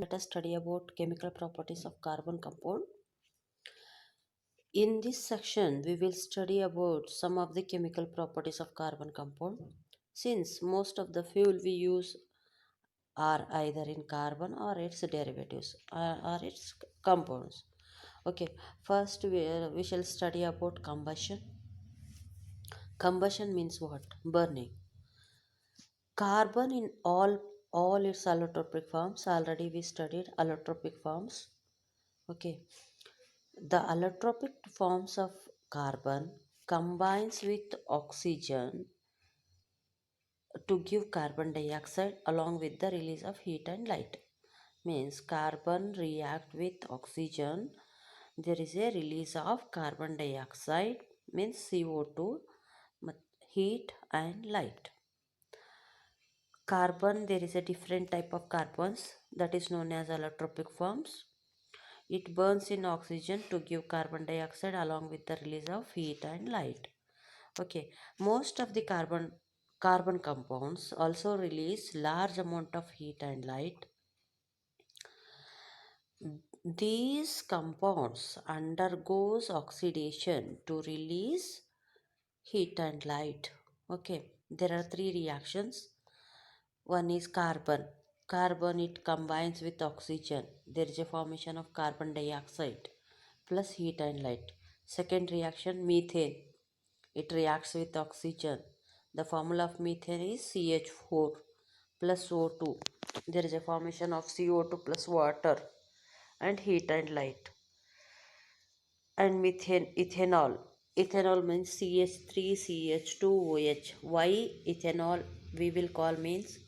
Let us study about chemical properties of carbon compound. In this section, we will study about some of the chemical properties of carbon compound. Since most of the fuel we use are either in carbon or its derivatives or its compounds. Okay, first we shall study about combustion. Combustion means what? Burning. Carbon in all its allotropic forms. Already we studied allotropic forms. Okay, the allotropic forms of carbon combines with oxygen to give carbon dioxide along with the release of heat and light. Means carbon react with oxygen, there is a release of carbon dioxide means CO2, heat and light. Carbon, there is a different type of carbons that is known as allotropic forms. It burns in oxygen to give carbon dioxide along with the release of heat and light. Okay, most of the carbon compounds also release large amount of heat and light. These compounds undergoes oxidation to release heat and light. Okay, there are three reactions. One is carbon. Carbon, it combines with oxygen. There is a formation of carbon dioxide plus heat and light. Second reaction, methane. It reacts with oxygen. The formula of methane is CH4 plus O2. There is a formation of CO2 plus water and heat and light. And methane, ethanol. Ethanol means CH3CH2OH. Why ethanol we will call means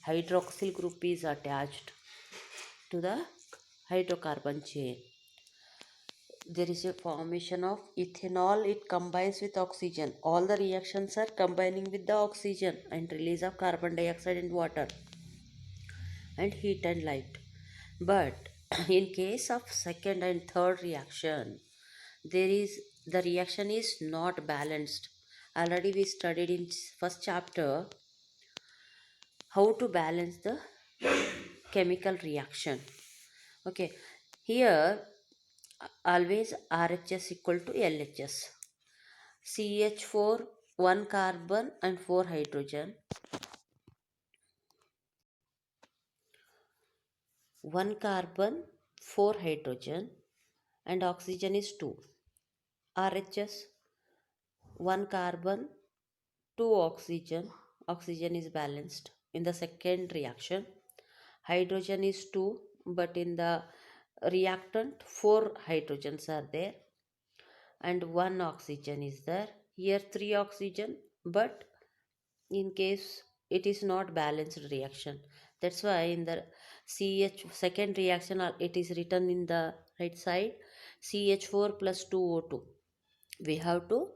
hydroxyl group is attached to the hydrocarbon chain. There is a formation of ethanol, it combines with oxygen. All the reactions are combining with the oxygen and release of carbon dioxide and water and heat and light. But in case of second and third reaction, the reaction is not balanced. Already we studied in first chapter how to balance the chemical reaction. Okay, here always RHS equal to LHS. CH4, 1 carbon and 4 hydrogen. 1 carbon, 4 hydrogen and oxygen is 2. RHS, 1 carbon, 2 oxygen. Oxygen is balanced. In the second reaction, hydrogen is 2, but in the reactant 4 hydrogens are there and 1 oxygen is there. Here 3 oxygen, but in case it is not balanced reaction. That's why in the CH second reaction it is written in the right side CH4 plus 2O2. We have to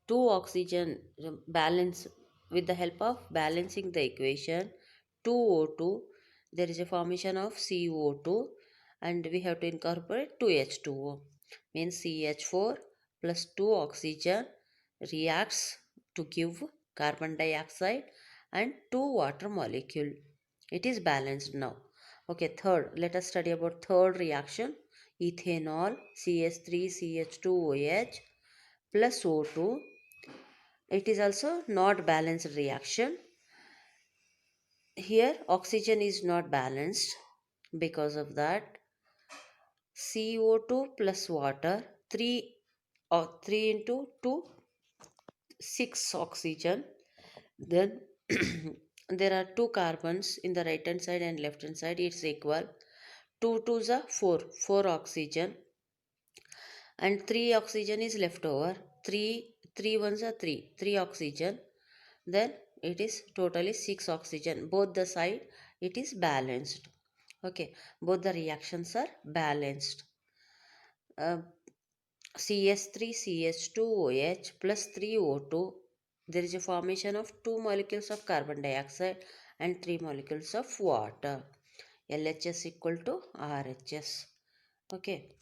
2 oxygen balance with the help of balancing the equation 2O2. There is a formation of CO2 and we have to incorporate 2H2O. Means CH4 plus 2 oxygen reacts to give carbon dioxide and 2 water molecule. It is balanced now. Okay, third, let us study about third reaction. Ethanol, CH3CH2OH plus O2. It is also not balanced reaction. Here oxygen is not balanced. Because of that, CO2 plus water 3 or 3 into 2 6 oxygen. Then there are 2 carbons in the right hand side and left hand side. It's equal. 2 2s are 4. 4 oxygen and 3 oxygen is left over. 3 ones are 3. 3 oxygen. Then it is totally 6 oxygen. Both the side it is balanced. Okay. Both the reactions are balanced. CH3CH2OH plus 3O2, there is a formation of 2 molecules of carbon dioxide and 3 molecules of water. LHS equal to RHS. Okay.